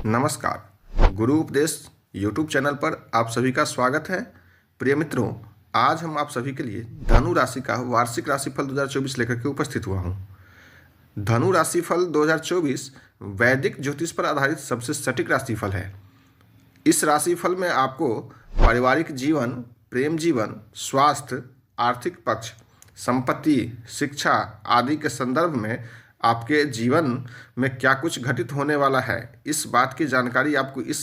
नमस्कार। गुरु उपदेश YouTube channel पर आप सभी का स्वागत है। प्रिय मित्रों, आज हम आप सभी के लिए धनु राशि का वार्षिक राशिफल 2024 लेकर के उपस्थित हुआ हूँ। धनु राशिफल 2024 वैदिक ज्योतिष पर आधारित सबसे सटीक राशिफल है। इस राशिफल में आपको पारिवारिक जीवन, प्रेम जीवन, स्वास्थ्य, आर्थिक पक्ष, संपत्ति, शिक्षा आदि के संदर्भ में आपके जीवन में क्या कुछ घटित होने वाला है, इस बात की जानकारी आपको इस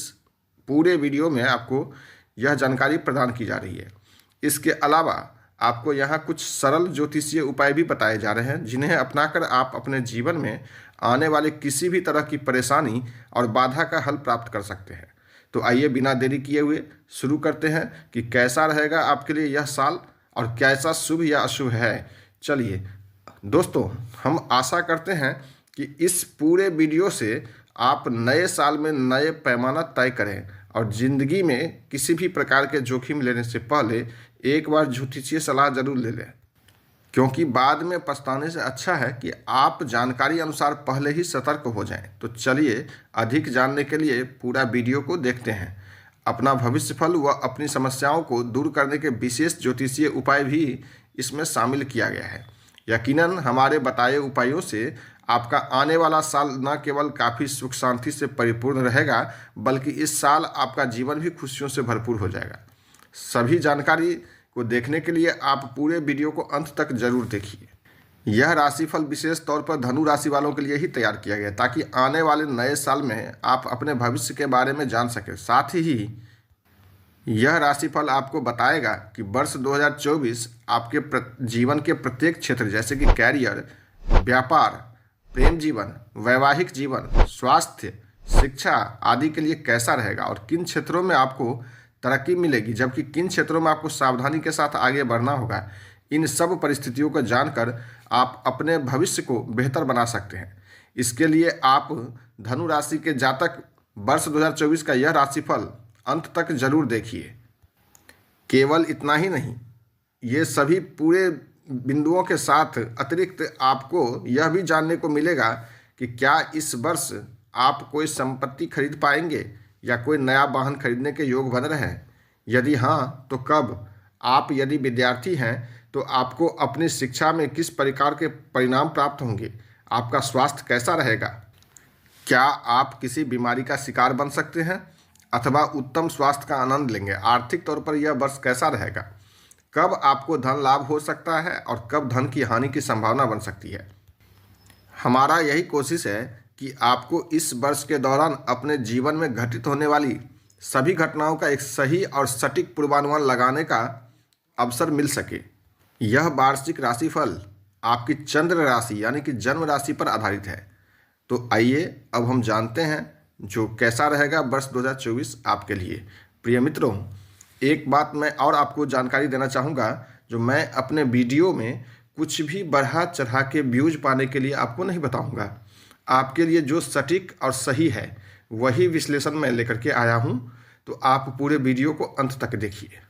पूरे वीडियो में आपको यह जानकारी प्रदान की जा रही है। इसके अलावा आपको यहाँ कुछ सरल ज्योतिषीय उपाय भी बताए जा रहे हैं, जिन्हें अपनाकर आप अपने जीवन में आने वाले किसी भी तरह की परेशानी और बाधा का हल प्राप्त कर सकते हैं। तो आइए बिना देरी किए हुए शुरू करते हैं कि कैसा रहेगा आपके लिए यह साल और कैसा शुभ या अशुभ है। चलिए दोस्तों, हम आशा करते हैं कि इस पूरे वीडियो से आप नए साल में नए पैमाना तय करें और ज़िंदगी में किसी भी प्रकार के जोखिम लेने से पहले एक बार ज्योतिषीय सलाह जरूर ले लें, क्योंकि बाद में पछताने से अच्छा है कि आप जानकारी अनुसार पहले ही सतर्क हो जाएं। तो चलिए अधिक जानने के लिए पूरा वीडियो को देखते हैं। अपना भविष्यफल व अपनी समस्याओं को दूर करने के विशेष ज्योतिषीय उपाय भी इसमें शामिल किया गया है। यकीनन हमारे बताए उपायों से आपका आने वाला साल न केवल काफ़ी सुख शांति से परिपूर्ण रहेगा, बल्कि इस साल आपका जीवन भी खुशियों से भरपूर हो जाएगा। सभी जानकारी को देखने के लिए आप पूरे वीडियो को अंत तक जरूर देखिए। यह राशिफल विशेष तौर पर धनु राशि वालों के लिए ही तैयार किया गया, ताकि आने वाले नए साल में आप अपने भविष्य के बारे में जान सकें। साथ ही यह राशिफल आपको बताएगा कि वर्ष 2024 आपके जीवन के प्रत्येक क्षेत्र जैसे कि कैरियर, व्यापार, प्रेम जीवन, वैवाहिक जीवन, स्वास्थ्य, शिक्षा आदि के लिए कैसा रहेगा और किन क्षेत्रों में आपको तरक्की मिलेगी, जबकि किन क्षेत्रों में आपको सावधानी के साथ आगे बढ़ना होगा। इन सब परिस्थितियों को जानकर आप अपने भविष्य को बेहतर बना सकते हैं। इसके लिए आप धनु राशि के जातक वर्ष 2024 का यह राशिफल अंत तक जरूर देखिए। केवल इतना ही नहीं, ये सभी पूरे बिंदुओं के साथ अतिरिक्त आपको यह भी जानने को मिलेगा कि क्या इस वर्ष आप कोई संपत्ति खरीद पाएंगे या कोई नया वाहन खरीदने के योग बन रहे हैं। यदि हाँ, तो कब। आप यदि विद्यार्थी हैं तो आपको अपनी शिक्षा में किस प्रकार के परिणाम प्राप्त होंगे। आपका स्वास्थ्य कैसा रहेगा। क्या आप किसी बीमारी का शिकार बन सकते हैं अथवा उत्तम स्वास्थ्य का आनंद लेंगे। आर्थिक तौर पर यह वर्ष कैसा रहेगा। कब आपको धन लाभ हो सकता है और कब धन की हानि की संभावना बन सकती है। हमारा यही कोशिश है कि आपको इस वर्ष के दौरान अपने जीवन में घटित होने वाली सभी घटनाओं का एक सही और सटीक पूर्वानुमान लगाने का अवसर मिल सके। यह वार्षिक राशिफल आपकी चंद्र राशि यानी कि जन्म राशि पर आधारित है। तो आइए अब हम जानते हैं जो कैसा रहेगा वर्ष 2024 आपके लिए। प्रिय मित्रों, एक बात मैं और आपको जानकारी देना चाहूँगा, जो मैं अपने वीडियो में कुछ भी बढ़ा चढ़ा के व्यूज पाने के लिए आपको नहीं बताऊँगा। आपके लिए जो सटीक और सही है वही विश्लेषण मैं लेकर के आया हूँ। तो आप पूरे वीडियो को अंत तक देखिए।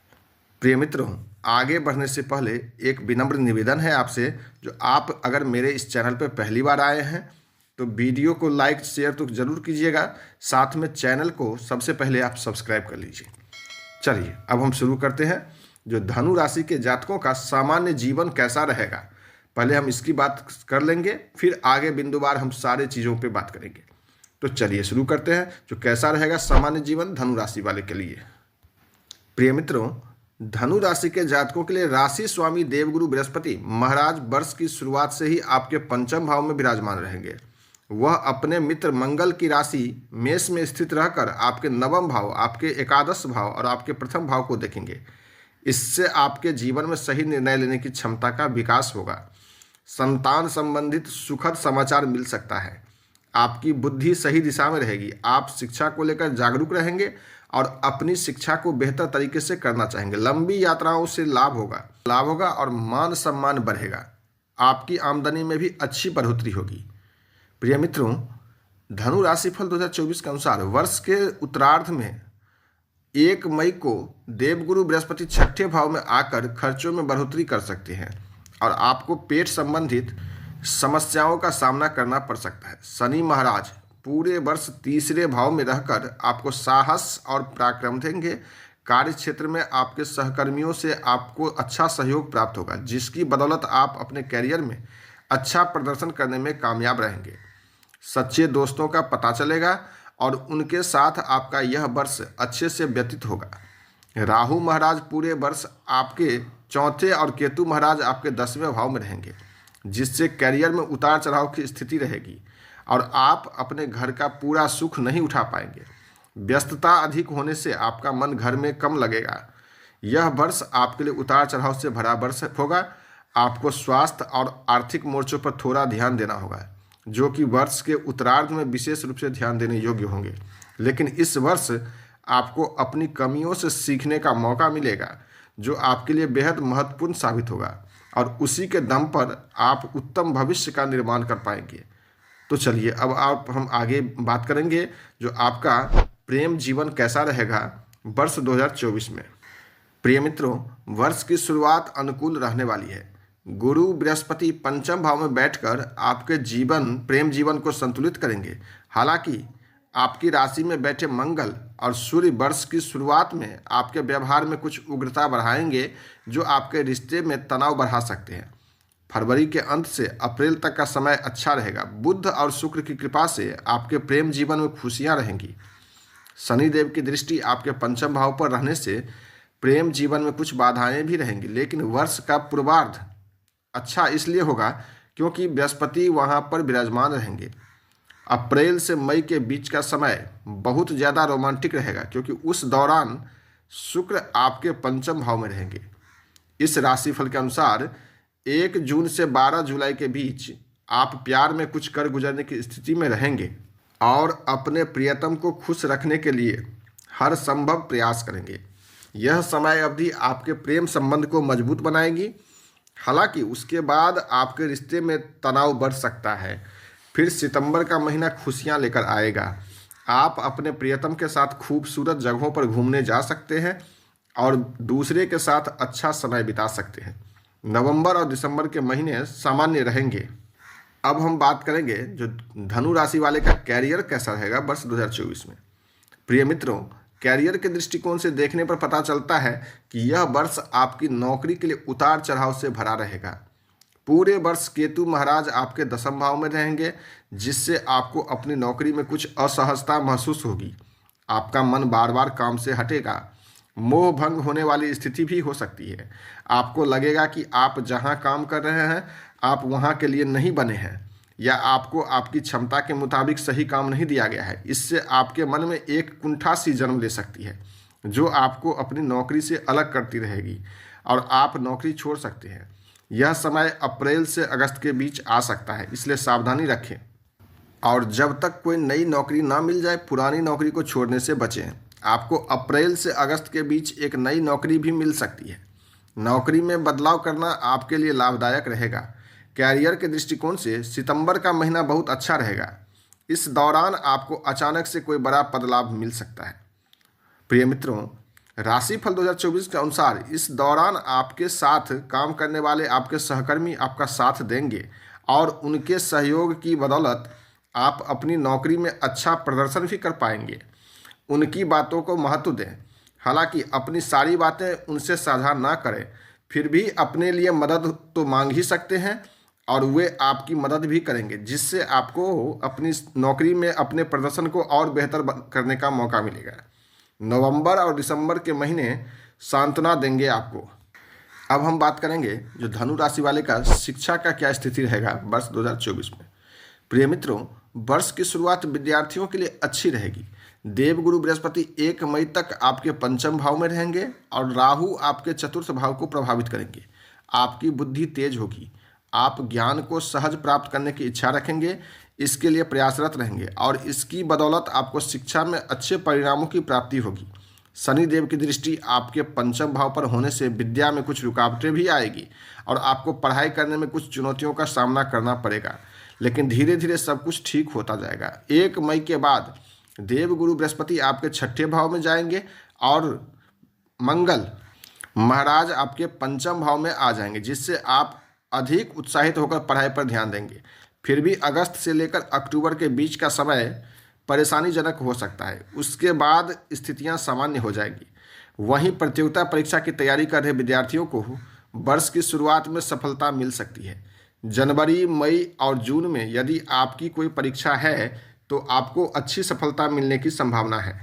प्रिय मित्रों, आगे बढ़ने से पहले एक विनम्र निवेदन है आपसे, जो आप अगर मेरे इस चैनल पर पहली बार आए हैं तो वीडियो को लाइक शेयर तो जरूर कीजिएगा, साथ में चैनल को सबसे पहले आप सब्सक्राइब कर लीजिए। चलिए अब हम शुरू करते हैं। जो धनु राशि के जातकों का सामान्य जीवन कैसा रहेगा, पहले हम इसकी बात कर लेंगे, फिर आगे बिंदुवार हम सारे चीज़ों पे बात करेंगे। तो चलिए शुरू करते हैं। जो कैसा रहेगा सामान्य जीवन धनु राशि वाले के लिए। प्रिय मित्रों, धनु राशि के जातकों के लिए राशि स्वामी देवगुरु बृहस्पति महाराज वर्ष की शुरुआत से ही आपके पंचम भाव में विराजमान रहेंगे। वह अपने मित्र मंगल की राशि मेष में स्थित रहकर आपके नवम भाव, आपके एकादश भाव और आपके प्रथम भाव को देखेंगे। इससे आपके जीवन में सही निर्णय लेने की क्षमता का विकास होगा। संतान संबंधित सुखद समाचार मिल सकता है। आपकी बुद्धि सही दिशा में रहेगी। आप शिक्षा को लेकर जागरूक रहेंगे और अपनी शिक्षा को बेहतर तरीके से करना चाहेंगे। लंबी यात्राओं से लाभ होगा और मान सम्मान बढ़ेगा। आपकी आमदनी में भी अच्छी बढ़ोतरी होगी। प्रिय मित्रों, धनु राशिफल 2024 के अनुसार वर्ष के उत्तरार्ध में 1 मई को देवगुरु बृहस्पति छठे भाव में आकर खर्चों में बढ़ोतरी कर सकते हैं और आपको पेट संबंधित समस्याओं का सामना करना पड़ सकता है। शनि महाराज पूरे वर्ष तीसरे भाव में रहकर आपको साहस और पराक्रम देंगे। कार्य क्षेत्र में आपके सहकर्मियों से आपको अच्छा सहयोग प्राप्त होगा, जिसकी बदौलत आप अपने करियर में अच्छा प्रदर्शन करने में कामयाब रहेंगे। सच्चे दोस्तों का पता चलेगा और उनके साथ आपका यह वर्ष अच्छे से व्यतीत होगा। राहु महाराज पूरे वर्ष आपके चौथे और केतु महाराज आपके 10वें भाव में रहेंगे, जिससे करियर में उतार चढ़ाव की स्थिति रहेगी और आप अपने घर का पूरा सुख नहीं उठा पाएंगे। व्यस्तता अधिक होने से आपका मन घर में कम लगेगा। यह वर्ष आपके लिए उतार चढ़ाव से भरा वर्ष होगा। आपको स्वास्थ्य और आर्थिक मोर्चों पर थोड़ा ध्यान देना होगा, जो कि वर्ष के उत्तरार्ध में विशेष रूप से ध्यान देने योग्य होंगे। लेकिन इस वर्ष आपको अपनी कमियों से सीखने का मौका मिलेगा, जो आपके लिए बेहद महत्वपूर्ण साबित होगा और उसी के दम पर आप उत्तम भविष्य का निर्माण कर पाएंगे। तो चलिए अब हम आगे बात करेंगे जो आपका प्रेम जीवन कैसा रहेगा वर्ष 2024 में। प्रिय मित्रों, वर्ष की शुरुआत अनुकूल रहने वाली है। गुरु बृहस्पति पंचम भाव में बैठकर आपके प्रेम जीवन को संतुलित करेंगे। हालांकि आपकी राशि में बैठे मंगल और सूर्य वर्ष की शुरुआत में आपके व्यवहार में कुछ उग्रता बढ़ाएंगे, जो आपके रिश्ते में तनाव बढ़ा सकते हैं। फरवरी के अंत से अप्रैल तक का समय अच्छा रहेगा। बुध और शुक्र की कृपा से आपके प्रेम जीवन में खुशियां रहेंगी। शनिदेव की दृष्टि आपके पंचम भाव पर रहने से प्रेम जीवन में कुछ बाधाएं भी रहेंगी, लेकिन वर्ष का पूर्वार्ध अच्छा इसलिए होगा क्योंकि बृहस्पति वहां पर विराजमान रहेंगे। अप्रैल से मई के बीच का समय बहुत ज़्यादा रोमांटिक रहेगा, क्योंकि उस दौरान शुक्र आपके पंचम भाव में रहेंगे। इस राशिफल के अनुसार 1 जून से 12 जुलाई के बीच आप प्यार में कुछ कर गुजरने की स्थिति में रहेंगे और अपने प्रियतम को खुश रखने के लिए हर संभव प्रयास करेंगे। यह समय अवधि आपके प्रेम संबंध को मजबूत बनाएगी। हालांकि उसके बाद आपके रिश्ते में तनाव बढ़ सकता है। फिर सितंबर का महीना खुशियां लेकर आएगा। आप अपने प्रियतम के साथ खूबसूरत जगहों पर घूमने जा सकते हैं और दूसरे के साथ अच्छा समय बिता सकते हैं। नवंबर और दिसंबर के महीने सामान्य रहेंगे। अब हम बात करेंगे जो धनु राशि वाले का कैरियर कैसा रहेगा वर्ष 2024 में। प्रिय मित्रों, कैरियर के दृष्टिकोण से देखने पर पता चलता है कि यह वर्ष आपकी नौकरी के लिए उतार चढ़ाव से भरा रहेगा। पूरे वर्ष केतु महाराज आपके 10वें भाव में रहेंगे, जिससे आपको अपनी नौकरी में कुछ असहजता महसूस होगी। आपका मन बार बार काम से हटेगा। मोह भंग होने वाली स्थिति भी हो सकती है। आपको लगेगा कि आप जहां काम कर रहे हैं आप वहां के लिए नहीं बने हैं, या आपको आपकी क्षमता के मुताबिक सही काम नहीं दिया गया है। इससे आपके मन में एक कुंठा सी जन्म ले सकती है, जो आपको अपनी नौकरी से अलग करती रहेगी और आप नौकरी छोड़ सकते हैं। यह समय अप्रैल से अगस्त के बीच आ सकता है, इसलिए सावधानी रखें और जब तक कोई नई नौकरी ना मिल जाए पुरानी नौकरी को छोड़ने से बचें। आपको अप्रैल से अगस्त के बीच एक नई नौकरी भी मिल सकती है। नौकरी में बदलाव करना आपके लिए लाभदायक रहेगा। कैरियर के दृष्टिकोण से सितंबर का महीना बहुत अच्छा रहेगा। इस दौरान आपको अचानक से कोई बड़ा पदलाभ मिल सकता है। प्रिय मित्रों, राशिफल 2024 के अनुसार इस दौरान आपके साथ काम करने वाले आपके सहकर्मी आपका साथ देंगे और उनके सहयोग की बदौलत आप अपनी नौकरी में अच्छा प्रदर्शन भी कर पाएंगे। उनकी बातों को महत्व दें। हालांकि अपनी सारी बातें उनसे साझा ना करें, फिर भी अपने लिए मदद तो मांग ही सकते हैं और वे आपकी मदद भी करेंगे, जिससे आपको अपनी नौकरी में अपने प्रदर्शन को और बेहतर करने का मौका मिलेगा। नवंबर और दिसंबर के महीने सांत्वना देंगे आपको। अब हम बात करेंगे जो धनु राशि वाले का शिक्षा का क्या स्थिति रहेगा वर्ष 2024 में। प्रिय मित्रों, वर्ष की शुरुआत विद्यार्थियों के लिए अच्छी रहेगी। देवगुरु बृहस्पति 1 मई तक आपके पंचम भाव में रहेंगे और राहु आपके चतुर्थ भाव को प्रभावित करेंगे। आपकी बुद्धि तेज होगी। आप ज्ञान को सहज प्राप्त करने की इच्छा रखेंगे, इसके लिए प्रयासरत रहेंगे और इसकी बदौलत आपको शिक्षा में अच्छे परिणामों की प्राप्ति होगी। शनि देव की दृष्टि आपके पंचम भाव पर होने से विद्या में कुछ रुकावटें भी आएगी और आपको पढ़ाई करने में कुछ चुनौतियों का सामना करना पड़ेगा, लेकिन धीरे धीरे सब कुछ ठीक होता जाएगा। 1 मई के बाद देवगुरु बृहस्पति आपके 6ठे भाव में जाएंगे और मंगल महाराज आपके पंचम भाव में आ जाएंगे, जिससे आप अधिक उत्साहित होकर पढ़ाई पर ध्यान देंगे। फिर भी अगस्त से लेकर अक्टूबर के बीच का समय परेशानीजनक हो सकता है। उसके बाद स्थितियां सामान्य हो जाएंगी। वहीं प्रतियोगिता परीक्षा की तैयारी कर रहे विद्यार्थियों को वर्ष की शुरुआत में सफलता मिल सकती है। जनवरी, मई और जून में यदि आपकी कोई परीक्षा है तो आपको अच्छी सफलता मिलने की संभावना है।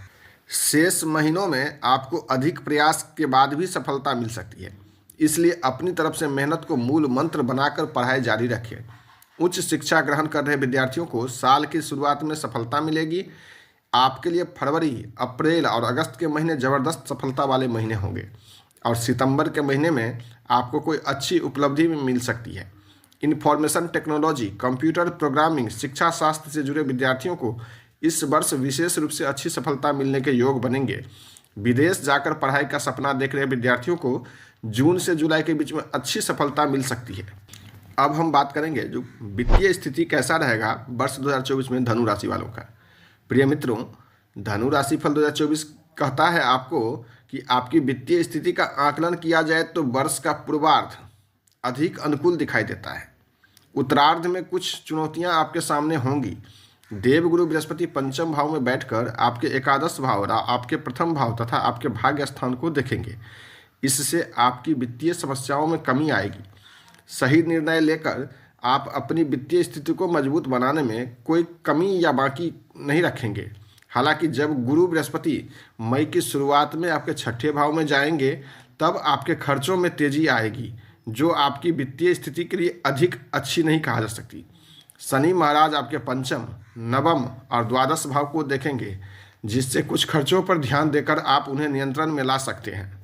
शेष महीनों में आपको अधिक प्रयास के बाद भी सफलता मिल सकती है। इसलिए अपनी तरफ से मेहनत को मूल मंत्र बनाकर पढ़ाई जारी रखें। उच्च शिक्षा ग्रहण कर रहे विद्यार्थियों को साल की शुरुआत में सफलता मिलेगी। आपके लिए फरवरी, अप्रैल और अगस्त के महीने ज़बरदस्त सफलता वाले महीने होंगे और सितंबर के महीने में आपको कोई अच्छी उपलब्धि भी मिल सकती है। इंफॉर्मेशन टेक्नोलॉजी, कंप्यूटर प्रोग्रामिंग, शिक्षा शास्त्र से जुड़े विद्यार्थियों को इस वर्ष विशेष रूप से अच्छी सफलता मिलने के योग बनेंगे। विदेश जाकर पढ़ाई का सपना देख रहे विद्यार्थियों को जून से जुलाई के बीच में अच्छी सफलता मिल सकती है। अब हम बात करेंगे जो वित्तीय स्थिति कैसा रहेगा वर्ष 2024 में धनु राशि वालों का। प्रिय मित्रों, धनु राशि फल 2024 कहता है आपको कि आपकी वित्तीय स्थिति का आकलन किया जाए तो वर्ष का पूर्वार्ध अधिक अनुकूल दिखाई देता है। उत्तरार्ध में कुछ चुनौतियां आपके सामने होंगी। देवगुरु बृहस्पति पंचम भाव में बैठकर आपके एकादश भाव, आपके प्रथम भाव तथा आपके भाग्य स्थान को देखेंगे। इससे आपकी वित्तीय समस्याओं में कमी आएगी। सही निर्णय लेकर आप अपनी वित्तीय स्थिति को मजबूत बनाने में कोई कमी या बाकी नहीं रखेंगे। हालांकि जब गुरु बृहस्पति मई की शुरुआत में आपके छठे भाव में जाएंगे तब आपके खर्चों में तेजी आएगी, जो आपकी वित्तीय स्थिति के लिए अधिक अच्छी नहीं कहा जा सकती। शनि महाराज आपके पंचम, नवम और द्वादश भाव को देखेंगे, जिससे कुछ खर्चों पर ध्यान देकर आप उन्हें नियंत्रण में ला सकते हैं।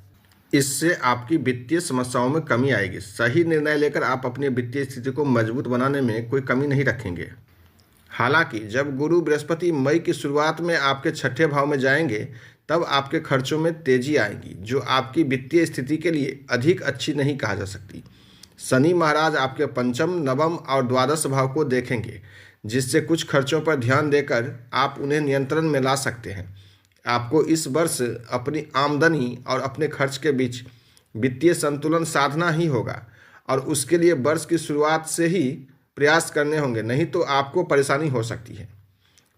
इससे आपकी वित्तीय समस्याओं में कमी आएगी। सही निर्णय लेकर आप अपनी वित्तीय स्थिति को मजबूत बनाने में कोई कमी नहीं रखेंगे। हालांकि जब गुरु बृहस्पति मई की शुरुआत में आपके छठे भाव में जाएंगे तब आपके खर्चों में तेजी आएगी, जो आपकी वित्तीय स्थिति के लिए अधिक अच्छी नहीं कहा जा सकती। शनि महाराज आपके पंचम, नवम और द्वादश भाव को देखेंगे, जिससे कुछ खर्चों पर ध्यान देकर आप उन्हें नियंत्रण में ला सकते हैं। आपको इस वर्ष अपनी आमदनी और अपने खर्च के बीच वित्तीय संतुलन साधना ही होगा और उसके लिए वर्ष की शुरुआत से ही प्रयास करने होंगे, नहीं तो आपको परेशानी हो सकती है।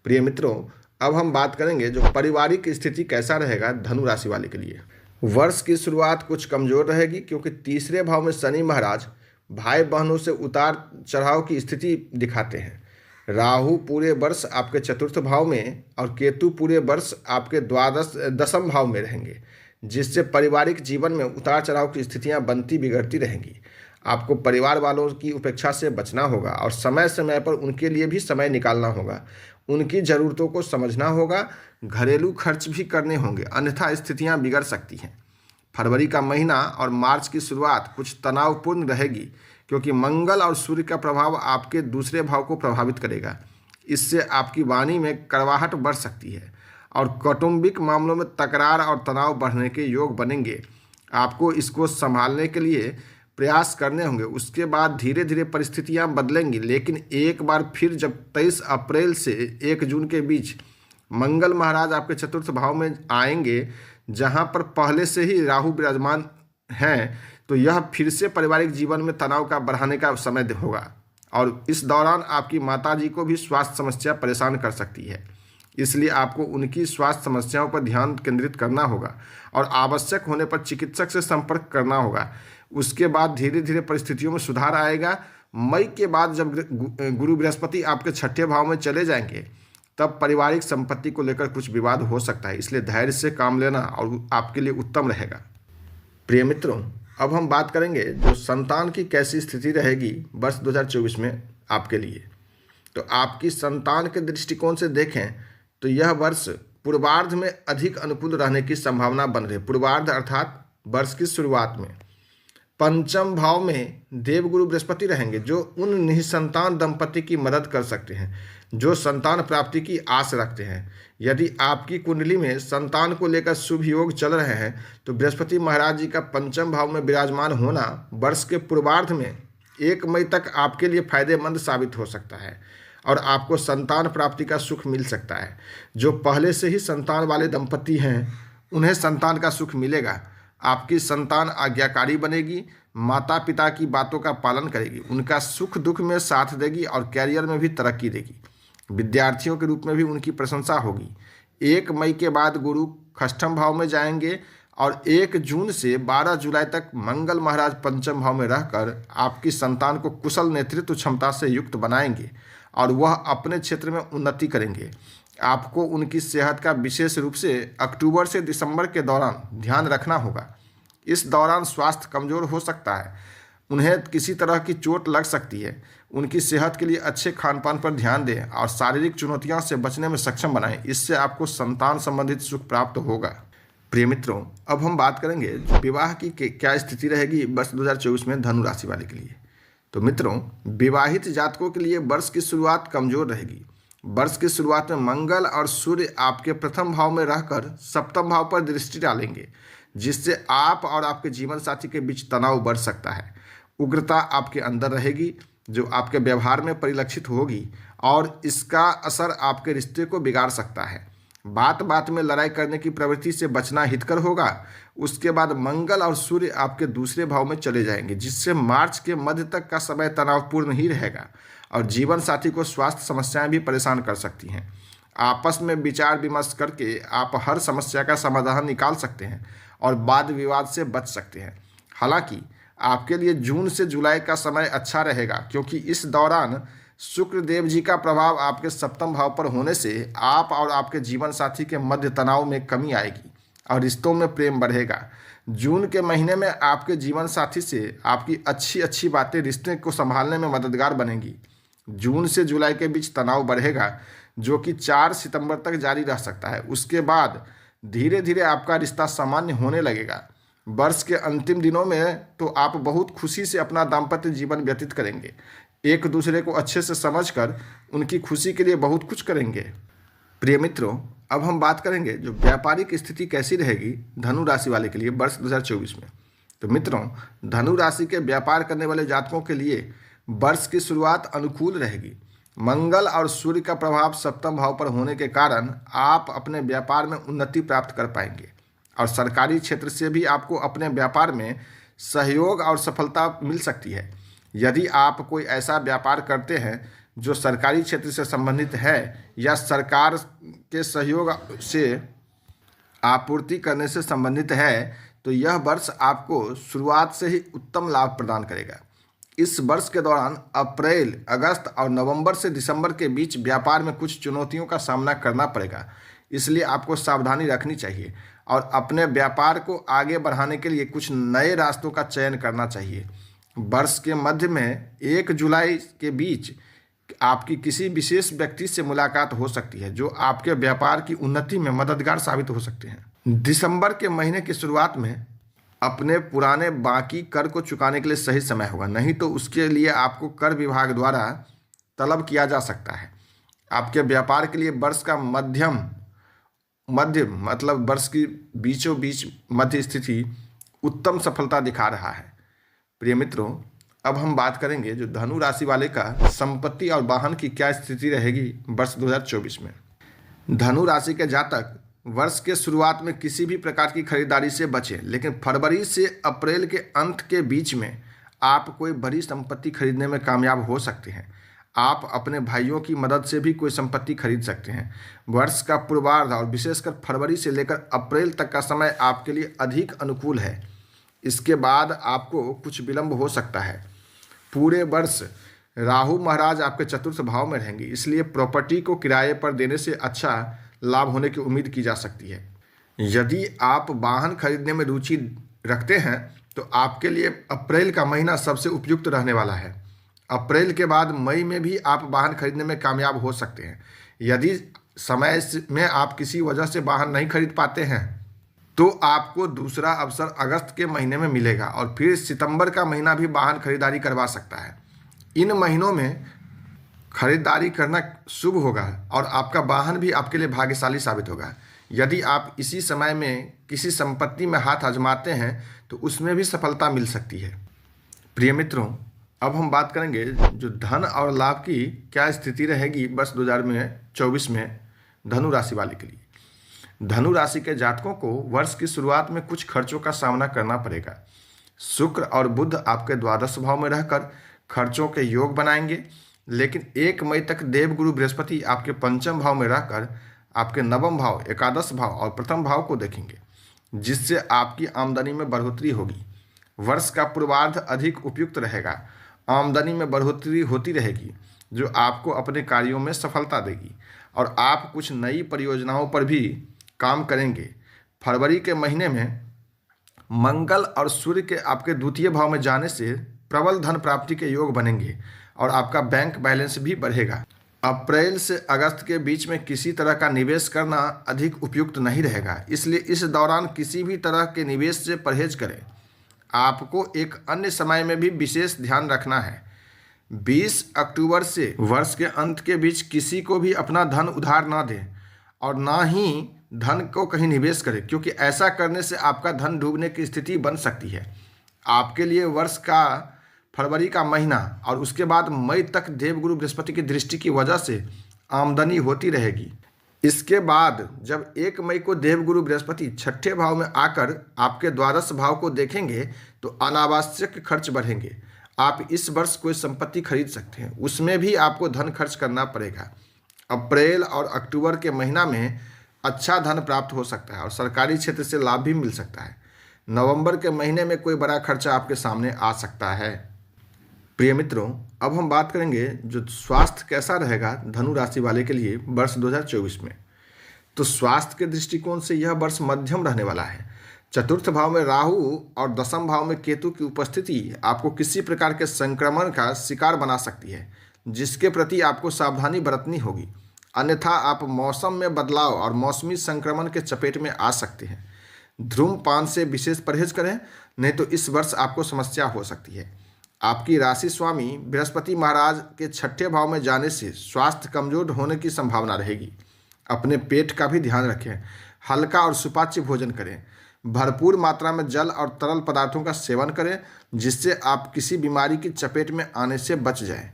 प्रिय मित्रों, अब हम बात करेंगे जो पारिवारिक स्थिति कैसा रहेगा धनु राशि वाले के लिए। वर्ष की शुरुआत कुछ कमजोर रहेगी, क्योंकि तीसरे भाव में शनि महाराज भाई बहनों से उतार चढ़ाव की स्थिति दिखाते हैं। राहु पूरे वर्ष आपके चतुर्थ भाव में और केतु पूरे वर्ष आपके दसम भाव में रहेंगे, जिससे पारिवारिक जीवन में उतार चढ़ाव की स्थितियां बनती बिगड़ती रहेंगी। आपको परिवार वालों की उपेक्षा से बचना होगा और समय समय पर उनके लिए भी समय निकालना होगा। उनकी ज़रूरतों को समझना होगा। घरेलू खर्च भी करने होंगे, अन्यथा स्थितियां बिगड़ सकती हैं। फरवरी का महीना और मार्च की शुरुआत कुछ तनावपूर्ण रहेगी, क्योंकि मंगल और सूर्य का प्रभाव आपके दूसरे भाव को प्रभावित करेगा। इससे आपकी वाणी में कड़वाहट बढ़ सकती है और कौटुंबिक मामलों में तकरार और तनाव बढ़ने के योग बनेंगे। आपको इसको संभालने के लिए प्रयास करने होंगे। उसके बाद धीरे धीरे परिस्थितियां बदलेंगी, लेकिन एक बार फिर जब 23 अप्रैल से 1 जून के बीच मंगल महाराज आपके चतुर्थ भाव में आएंगे, जहां पर पहले से ही राहु विराजमान हैं, तो यह फिर से पारिवारिक जीवन में तनाव का बढ़ाने का समय होगा और इस दौरान आपकी माताजी को भी स्वास्थ्य समस्या परेशान कर सकती है। इसलिए आपको उनकी स्वास्थ्य समस्याओं पर ध्यान केंद्रित करना होगा और आवश्यक होने पर चिकित्सक से संपर्क करना होगा। उसके बाद धीरे धीरे परिस्थितियों में सुधार आएगा। मई के बाद जब गुरु बृहस्पति आपके छठे भाव में चले जाएंगे तब पारिवारिक संपत्ति को लेकर कुछ विवाद हो सकता है, इसलिए धैर्य से काम लेना और आपके लिए उत्तम रहेगा। प्रिय मित्रों, अब हम बात करेंगे जो संतान की कैसी स्थिति रहेगी वर्ष 2024 में आपके लिए। तो आपकी संतान के दृष्टिकोण से देखें तो यह वर्ष पूर्वार्ध में अधिक अनुकूल रहने की संभावना बन रही है। पूर्वार्ध अर्थात वर्ष की शुरुआत में पंचम भाव में देवगुरु बृहस्पति रहेंगे, जो उन निसंतान दंपति की मदद कर सकते हैं जो संतान प्राप्ति की आस रखते हैं। यदि आपकी कुंडली में संतान को लेकर शुभ योग चल रहे हैं तो बृहस्पति महाराज जी का पंचम भाव में विराजमान होना वर्ष के पूर्वार्ध में 1 मई तक आपके लिए फायदेमंद साबित हो सकता है और आपको संतान प्राप्ति का सुख मिल सकता है। जो पहले से ही संतान वाले दंपति हैं उन्हें संतान का सुख मिलेगा। आपकी संतान आज्ञाकारी बनेगी, माता पिता की बातों का पालन करेगी, उनका सुख दुख में साथ देगी और कैरियर में भी तरक्की देगी। विद्यार्थियों के रूप में भी उनकी प्रशंसा होगी। 1 मई के बाद गुरु षष्ठम भाव में जाएंगे और 1 जून से 12 जुलाई तक मंगल महाराज पंचम भाव में रहकर आपकी संतान को कुशल नेतृत्व क्षमता से युक्त बनाएंगे और वह अपने क्षेत्र में उन्नति करेंगे। आपको उनकी सेहत का विशेष रूप से अक्टूबर से दिसंबर के दौरान ध्यान रखना होगा। इस दौरान स्वास्थ्य कमजोर हो सकता है, उन्हें किसी तरह की चोट लग सकती है। उनकी सेहत के लिए अच्छे खान पान पर ध्यान दें और शारीरिक चुनौतियों से बचने में सक्षम बनाएं। इससे आपको संतान संबंधित सुख प्राप्त होगा। प्रिय मित्रों, अब हम बात करेंगे विवाह की क्या स्थिति रहेगी वर्ष 2024 में धनु राशि वाले के लिए। तो मित्रों, विवाहित जातकों के लिए वर्ष की शुरुआत कमजोर रहेगी। वर्ष की शुरुआत में मंगल और सूर्य आपके प्रथम भाव में रहकर सप्तम भाव पर दृष्टि डालेंगे, जिससे आप और आपके जीवन साथी के बीच तनाव बढ़ सकता है। उग्रता आपके अंदर रहेगी जो आपके व्यवहार में परिलक्षित होगी और इसका असर आपके रिश्ते को बिगाड़ सकता है। बात बात में लड़ाई करने की प्रवृत्ति से बचना हितकर होगा। उसके बाद मंगल और सूर्य आपके दूसरे भाव में चले जाएंगे, जिससे मार्च के मध्य तक का समय तनावपूर्ण ही रहेगा और जीवन साथी को स्वास्थ्य समस्याएं भी परेशान कर सकती हैं। आपस में विचार विमर्श करके आप हर समस्या का समाधान निकाल सकते हैं और वाद विवाद से बच सकते हैं। हालांकि आपके लिए जून से जुलाई का समय अच्छा रहेगा, क्योंकि इस दौरान शुक्र देव जी का प्रभाव आपके सप्तम भाव पर होने से आप और आपके जीवन साथी के मध्य तनाव में कमी आएगी और रिश्तों में प्रेम बढ़ेगा। जून के महीने में आपके जीवन साथी से आपकी अच्छी अच्छी बातें रिश्ते को संभालने में मददगार बनेंगी। जून से जुलाई के बीच तनाव बढ़ेगा, जो कि 4 सितंबर तक जारी रह सकता है। उसके बाद धीरे धीरे आपका रिश्ता सामान्य होने लगेगा। वर्ष के अंतिम दिनों में तो आप बहुत खुशी से अपना दाम्पत्य जीवन व्यतीत करेंगे। एक दूसरे को अच्छे से समझकर उनकी खुशी के लिए बहुत कुछ करेंगे। प्रिय मित्रों, अब हम बात करेंगे जो व्यापारिक स्थिति कैसी रहेगी धनु राशि वाले के लिए वर्ष 2024 में। तो मित्रों, धनु राशि के व्यापार करने वाले जातकों के लिए वर्ष की शुरुआत अनुकूल रहेगी। मंगल और सूर्य का प्रभाव सप्तम भाव पर होने के कारण आप अपने व्यापार में उन्नति प्राप्त कर पाएंगे और सरकारी क्षेत्र से भी आपको अपने व्यापार में सहयोग और सफलता मिल सकती है। यदि आप कोई ऐसा व्यापार करते हैं जो सरकारी क्षेत्र से संबंधित है या सरकार के सहयोग से आपूर्ति करने से संबंधित है, तो यह वर्ष आपको शुरुआत से ही उत्तम लाभ प्रदान करेगा। इस वर्ष के दौरान अप्रैल, अगस्त और नवंबर से दिसंबर के बीच व्यापार में कुछ चुनौतियों का सामना करना पड़ेगा, इसलिए आपको सावधानी रखनी चाहिए और अपने व्यापार को आगे बढ़ाने के लिए कुछ नए रास्तों का चयन करना चाहिए। वर्ष के मध्य में 1 जुलाई के बीच आपकी किसी विशेष व्यक्ति से मुलाकात हो सकती है, जो आपके व्यापार की उन्नति में मददगार साबित हो सकते हैं। दिसंबर के महीने की शुरुआत में अपने पुराने बाकी कर को चुकाने के लिए सही समय होगा, नहीं तो उसके लिए आपको कर विभाग द्वारा तलब किया जा सकता है। आपके व्यापार के लिए वर्ष का मध्य मतलब वर्ष की बीचों बीच मध्य स्थिति उत्तम सफलता दिखा रहा है। प्रिय मित्रों, अब हम बात करेंगे जो धनु राशि वाले का संपत्ति और वाहन की क्या स्थिति रहेगी वर्ष 2024 में। धनु राशि के जातक वर्ष के शुरुआत में किसी भी प्रकार की खरीदारी से बचें, लेकिन फरवरी से अप्रैल के अंत के बीच में आप कोई बड़ी संपत्ति खरीदने में कामयाब हो सकते हैं। आप अपने भाइयों की मदद से भी कोई संपत्ति खरीद सकते हैं। वर्ष का पूर्वार्ध और विशेषकर फरवरी से लेकर अप्रैल तक का समय आपके लिए अधिक अनुकूल है। इसके बाद आपको कुछ विलंब हो सकता है। पूरे वर्ष राहु महाराज आपके चतुर्थ भाव में रहेंगे, इसलिए प्रॉपर्टी को किराए पर देने से अच्छा लाभ होने की उम्मीद की जा सकती है। यदि आप वाहन खरीदने में रुचि रखते हैं तो आपके लिए अप्रैल का महीना सबसे उपयुक्त रहने वाला है। अप्रैल के बाद मई में भी आप वाहन खरीदने में कामयाब हो सकते हैं। यदि समय में आप किसी वजह से वाहन नहीं खरीद पाते हैं तो आपको दूसरा अवसर अगस्त के महीने में मिलेगा और फिर सितंबर का महीना भी वाहन खरीदारी करवा सकता है। इन महीनों में खरीदारी करना शुभ होगा और आपका वाहन भी आपके लिए भाग्यशाली साबित होगा। यदि आप इसी समय में किसी संपत्ति में हाथ आजमाते हैं तो उसमें भी सफलता मिल सकती है। प्रिय मित्रों, अब हम बात करेंगे जो धन और लाभ की क्या स्थिति रहेगी वर्ष 2024 में धनु राशि वाले के लिए। धनु राशि के जातकों को वर्ष की शुरुआत में कुछ खर्चों का सामना करना पड़ेगा। शुक्र और बुध आपके द्वादश भाव में रहकर खर्चों के योग बनाएंगे, लेकिन 1 मई तक देवगुरु बृहस्पति आपके पंचम भाव में रहकर आपके नवम भाव, एकादश भाव और प्रथम भाव को देखेंगे, जिससे आपकी आमदनी में बढ़ोतरी होगी। वर्ष का पूर्वार्ध अधिक उपयुक्त रहेगा। आमदनी में बढ़ोतरी होती रहेगी, जो आपको अपने कार्यों में सफलता देगी और आप कुछ नई परियोजनाओं पर भी काम करेंगे। फरवरी के महीने में मंगल और सूर्य के आपके द्वितीय भाव में जाने से प्रबल धन प्राप्ति के योग बनेंगे और आपका बैंक बैलेंस भी बढ़ेगा। अप्रैल से अगस्त के बीच में किसी तरह का निवेश करना अधिक उपयुक्त नहीं रहेगा, इसलिए इस दौरान किसी भी तरह के निवेश से परहेज करें। आपको एक अन्य समय में भी विशेष ध्यान रखना है। 20 अक्टूबर से वर्ष के अंत के बीच किसी को भी अपना धन उधार ना दें और ना ही धन को कहीं निवेश करें, क्योंकि ऐसा करने से आपका धन डूबने की स्थिति बन सकती है। आपके लिए वर्ष का फरवरी का महीना और उसके बाद मई तक देवगुरु बृहस्पति की दृष्टि की वजह से आमदनी होती रहेगी। इसके बाद जब 1 मई को देवगुरु बृहस्पति छठे भाव में आकर आपके द्वादश भाव को देखेंगे तो अनावश्यक खर्च बढ़ेंगे। आप इस वर्ष कोई संपत्ति खरीद सकते हैं, उसमें भी आपको धन खर्च करना पड़ेगा। अप्रैल और अक्टूबर के महीना में अच्छा धन प्राप्त हो सकता है और सरकारी क्षेत्र से लाभ भी मिल सकता है। नवंबर के महीने में कोई बड़ा खर्चा आपके सामने आ सकता है। प्रिय मित्रों, अब हम बात करेंगे जो स्वास्थ्य कैसा रहेगा धनु राशि वाले के लिए वर्ष 2024 में। तो स्वास्थ्य के दृष्टिकोण से यह वर्ष मध्यम रहने वाला है। चतुर्थ भाव में राहु और दशम भाव में केतु की उपस्थिति आपको किसी प्रकार के संक्रमण का शिकार बना सकती है, जिसके प्रति आपको सावधानी बरतनी होगी, अन्यथा आप मौसम में बदलाव और मौसमी संक्रमण के चपेट में आ सकते हैं। धूम्रपान से विशेष परहेज करें, नहीं तो इस वर्ष आपको समस्या हो सकती है। आपकी राशि स्वामी बृहस्पति महाराज के छठे भाव में जाने से स्वास्थ्य कमजोर होने की संभावना रहेगी। अपने पेट का भी ध्यान रखें। हल्का और सुपाच्य भोजन करें। भरपूर मात्रा में जल और तरल पदार्थों का सेवन करें, जिससे आप किसी बीमारी की चपेट में आने से बच जाएं।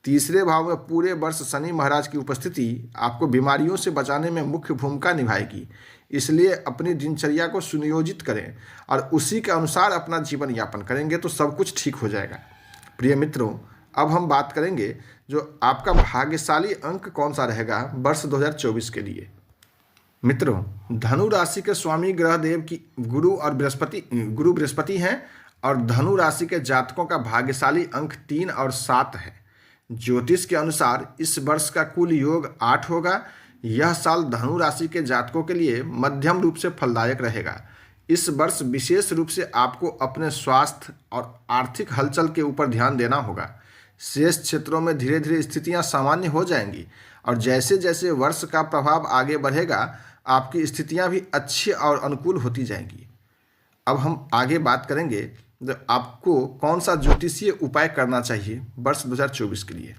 तीसरे भाव में पूरे वर्ष शनि महाराज की उपस्थिति आपको बीमारियों से बचाने में मुख्य भूमिका निभाएगी, इसलिए अपनी दिनचर्या को सुनियोजित करें और उसी के अनुसार अपना जीवन यापन करेंगे तो सब कुछ ठीक हो जाएगा। प्रिय मित्रों, अब हम बात करेंगे जो आपका भाग्यशाली अंक कौन सा रहेगा वर्ष 2024 के लिए। मित्रों, धनु राशि के स्वामी ग्रह देव की गुरु बृहस्पति हैं और धनु राशि के जातकों का भाग्यशाली अंक 3 और 7 है। ज्योतिष के अनुसार इस वर्ष का कुल योग 8 होगा। यह साल धनु राशि के जातकों के लिए मध्यम रूप से फलदायक रहेगा। इस वर्ष विशेष रूप से आपको अपने स्वास्थ्य और आर्थिक हलचल के ऊपर ध्यान देना होगा। शेष क्षेत्रों में धीरे धीरे स्थितियां सामान्य हो जाएंगी और जैसे जैसे वर्ष का प्रभाव आगे बढ़ेगा आपकी स्थितियां भी अच्छी और अनुकूल होती जाएंगी। अब हम आगे बात करेंगे तो आपको कौन सा ज्योतिषीय उपाय करना चाहिए वर्ष 2024 के लिए।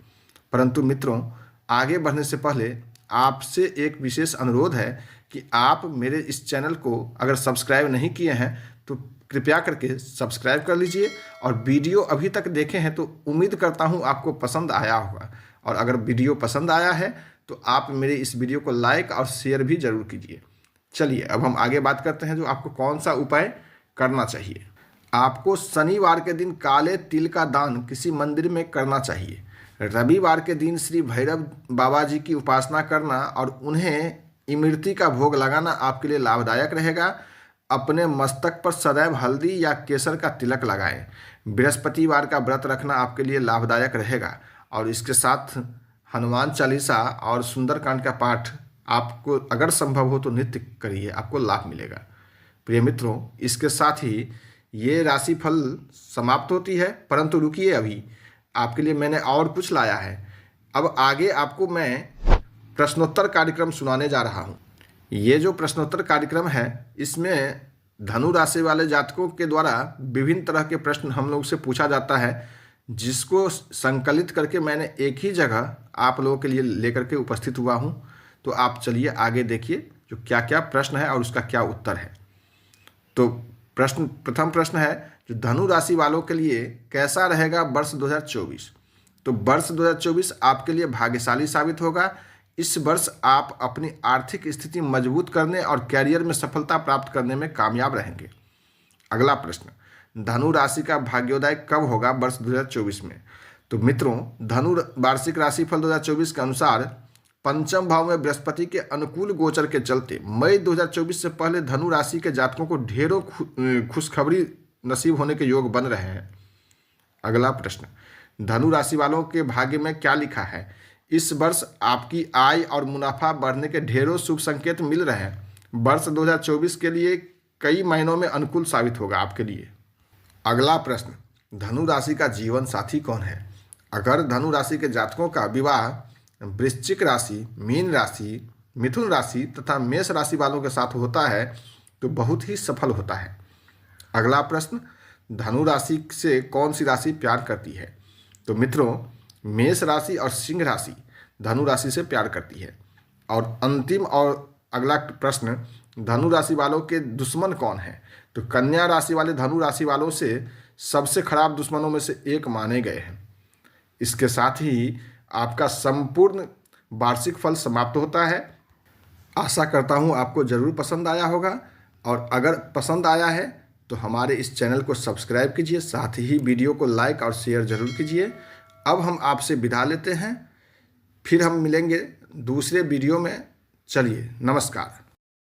परंतु मित्रों, आगे बढ़ने से पहले आपसे एक विशेष अनुरोध है कि आप मेरे इस चैनल को अगर सब्सक्राइब नहीं किए हैं तो कृपया करके सब्सक्राइब कर लीजिए और वीडियो अभी तक देखे हैं तो उम्मीद करता हूं आपको पसंद आया होगा। और अगर वीडियो पसंद आया है तो आप मेरे इस वीडियो को लाइक और शेयर भी जरूर कीजिए। चलिए अब हम आगे बात करते हैं जो आपको कौन सा उपाय करना चाहिए। आपको शनिवार के दिन काले तिल का दान किसी मंदिर में करना चाहिए। रविवार के दिन श्री भैरव बाबा जी की उपासना करना और उन्हें इमरती का भोग लगाना आपके लिए लाभदायक रहेगा। अपने मस्तक पर सदैव हल्दी या केसर का तिलक लगाएं। बृहस्पतिवार का व्रत रखना आपके लिए लाभदायक रहेगा और इसके साथ हनुमान चालीसा और सुंदरकांड का पाठ आपको अगर संभव हो तो नित्य करिए, आपको लाभ मिलेगा। प्रिय मित्रों, इसके साथ ही ये राशिफल समाप्त होती है, परंतु रुकिए, अभी आपके लिए मैंने और कुछ लाया है। अब आगे आपको मैं प्रश्नोत्तर कार्यक्रम सुनाने जा रहा हूँ। ये जो प्रश्नोत्तर कार्यक्रम है इसमें धनु राशि वाले जातकों के द्वारा विभिन्न तरह के प्रश्न हम लोग से पूछा जाता है, जिसको संकलित करके मैंने एक ही जगह आप लोगों के लिए लेकर के उपस्थित हुआ हूँ। तो आप चलिए आगे देखिए जो क्या क्या प्रश्न है और उसका क्या उत्तर है। तो प्रथम प्रश्न है जो धनु राशि वालों के लिए कैसा रहेगा वर्ष 2024। तो वर्ष 2024 आपके लिए भाग्यशाली साबित होगा। इस वर्ष आप अपनी आर्थिक स्थिति मजबूत करने और कैरियर में सफलता प्राप्त करने में कामयाब रहेंगे। अगला प्रश्न, धनु राशि का भाग्योदय कब होगा वर्ष 2024 में। तो मित्रों, धनु वार्षिक राशिफल 2024 के अनुसार पंचम भाव में बृहस्पति के अनुकूल गोचर के चलते मई 2024 से पहले धनु राशि के जातकों को ढेरों खुशखबरी नसीब होने के योग बन रहे हैं। अगला प्रश्न, धनु राशि वालों के भाग्य में क्या लिखा है? इस वर्ष आपकी आय और मुनाफा बढ़ने के ढेरों शुभ संकेत मिल रहे हैं। वर्ष 2024 के लिए कई महीनों में अनुकूल साबित होगा आपके लिए। अगला प्रश्न, धनु राशि का जीवन साथी कौन है? अगर धनु राशि के जातकों का विवाह वृश्चिक राशि, मीन राशि, मिथुन राशि तथा मेष राशि वालों के साथ होता है तो बहुत ही सफल होता है। अगला प्रश्न, धनु राशि से कौन सी राशि प्यार करती है? तो मित्रों, मेष राशि और सिंह राशि धनु राशि से प्यार करती है। और अंतिम और अगला प्रश्न, धनु राशि वालों के दुश्मन कौन है? तो कन्या राशि वाले धनु राशि वालों से सबसे खराब दुश्मनों में से एक माने गए हैं। इसके साथ ही आपका संपूर्ण वार्षिक फल समाप्त होता है। आशा करता हूँ आपको ज़रूर पसंद आया होगा, और अगर पसंद आया है तो हमारे इस चैनल को सब्सक्राइब कीजिए, साथ ही वीडियो को लाइक और शेयर ज़रूर कीजिए। अब हम आपसे विदा लेते हैं, फिर हम मिलेंगे दूसरे वीडियो में। चलिए, नमस्कार।